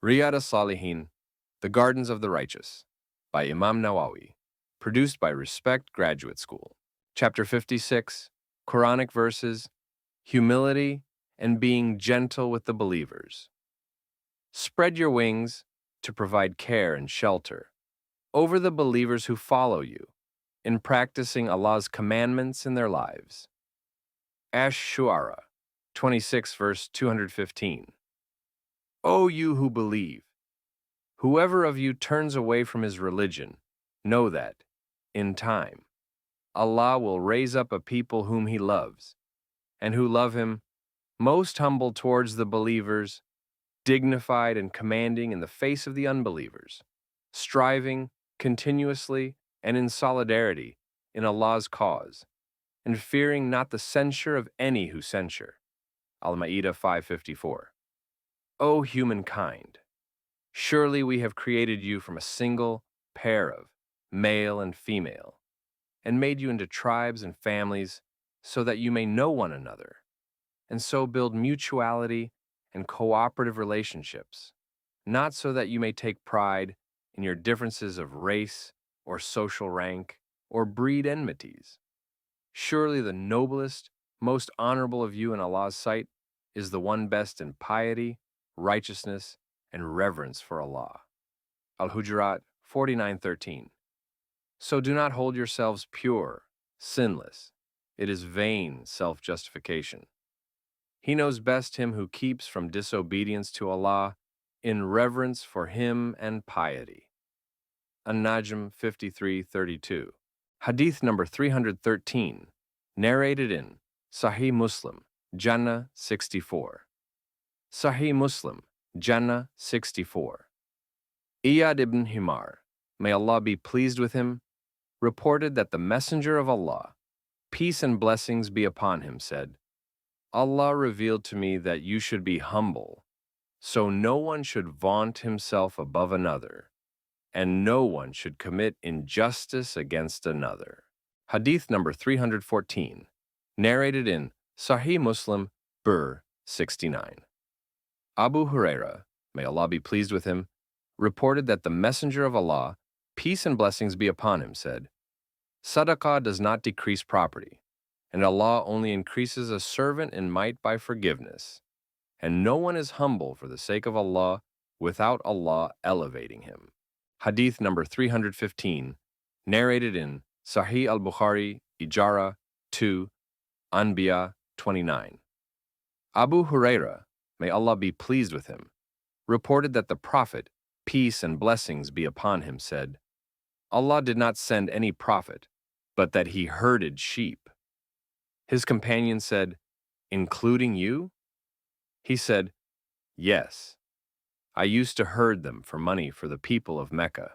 Riyad As-Salihin, The Gardens of the Righteous, by Imam Nawawi, produced by Respect Graduate School. Chapter 56, Quranic Verses, Humility and Being Gentle with the Believers. Spread your wings to provide care and shelter over the believers who follow you in practicing Allah's commandments in their lives. Ash-Shu'ara, 26 verse 215. O you who believe, whoever of you turns away from his religion, know that, in time, Allah will raise up a people whom He loves, and who love Him, most humble towards the believers, dignified and commanding in the face of the unbelievers, striving continuously and in solidarity in Allah's cause, and fearing not the censure of any who censure. Al-Ma'idah 5:54. O humankind, surely we have created you from a single pair of male and female, and made you into tribes and families so that you may know one another, and so build mutuality and cooperative relationships, not so that you may take pride in your differences of race or social rank or breed enmities. Surely the noblest, most honorable of you in Allah's sight is the one best in piety, righteousness, and reverence for Allah. Al-Hujurat 49:13. So do not hold yourselves pure, sinless. It is vain self-justification. He knows best him who keeps from disobedience to Allah in reverence for Him and piety. An-Najm 53:32. Hadith number 313, narrated in Sahih Muslim, Jannah 64. Sahih Muslim, Jannah 64. Iyad ibn Himar, may Allah be pleased with him, reported that the Messenger of Allah, peace and blessings be upon him, said, Allah revealed to me that you should be humble, so no one should vaunt himself above another, and no one should commit injustice against another. Hadith number 314, narrated in Sahih Muslim, Bur 69. Abu Huraira, may Allah be pleased with him, reported that the Messenger of Allah, peace and blessings be upon him, said, Sadaqah does not decrease property, and Allah only increases a servant in might by forgiveness, and no one is humble for the sake of Allah without Allah elevating him. Hadith number 315, narrated in Sahih al-Bukhari, Ijara 2, Anbiya 29. Abu Huraira, may Allah be pleased with him, reported that the Prophet, peace and blessings be upon him, said, Allah did not send any prophet, but that he herded sheep. His companion said, including you? He said, yes. I used to herd them for money for the people of Mecca.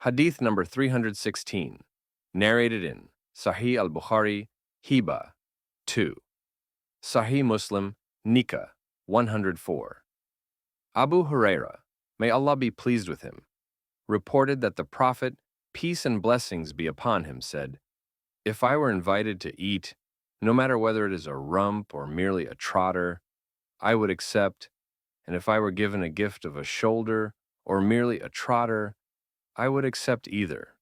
Hadith number 316, narrated in Sahih al-Bukhari, Hiba 2. Sahih Muslim, Nikah 104. Abu Huraira, may Allah be pleased with him, reported that the Prophet, peace and blessings be upon him, said, if I were invited to eat, no matter whether it is a rump or merely a trotter, I would accept, and if I were given a gift of a shoulder or merely a trotter, I would accept either.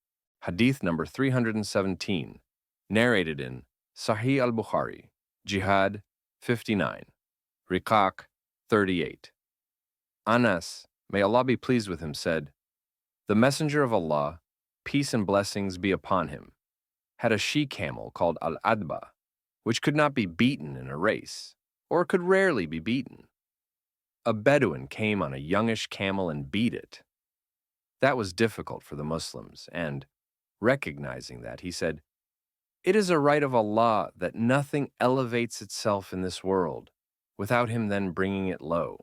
Hadith number 317, narrated in Sahih al-Bukhari, Jihad 59, Riqaq 38. Anas, may Allah be pleased with him, said, the Messenger of Allah, peace and blessings be upon him, had a she-camel called Al-Adba, which could not be beaten in a race, or could rarely be beaten. A Bedouin came on a youngish camel and beat it. That was difficult for the Muslims, and, recognizing that, he said, it is a right of Allah that nothing elevates itself in this world without Him then bringing it low.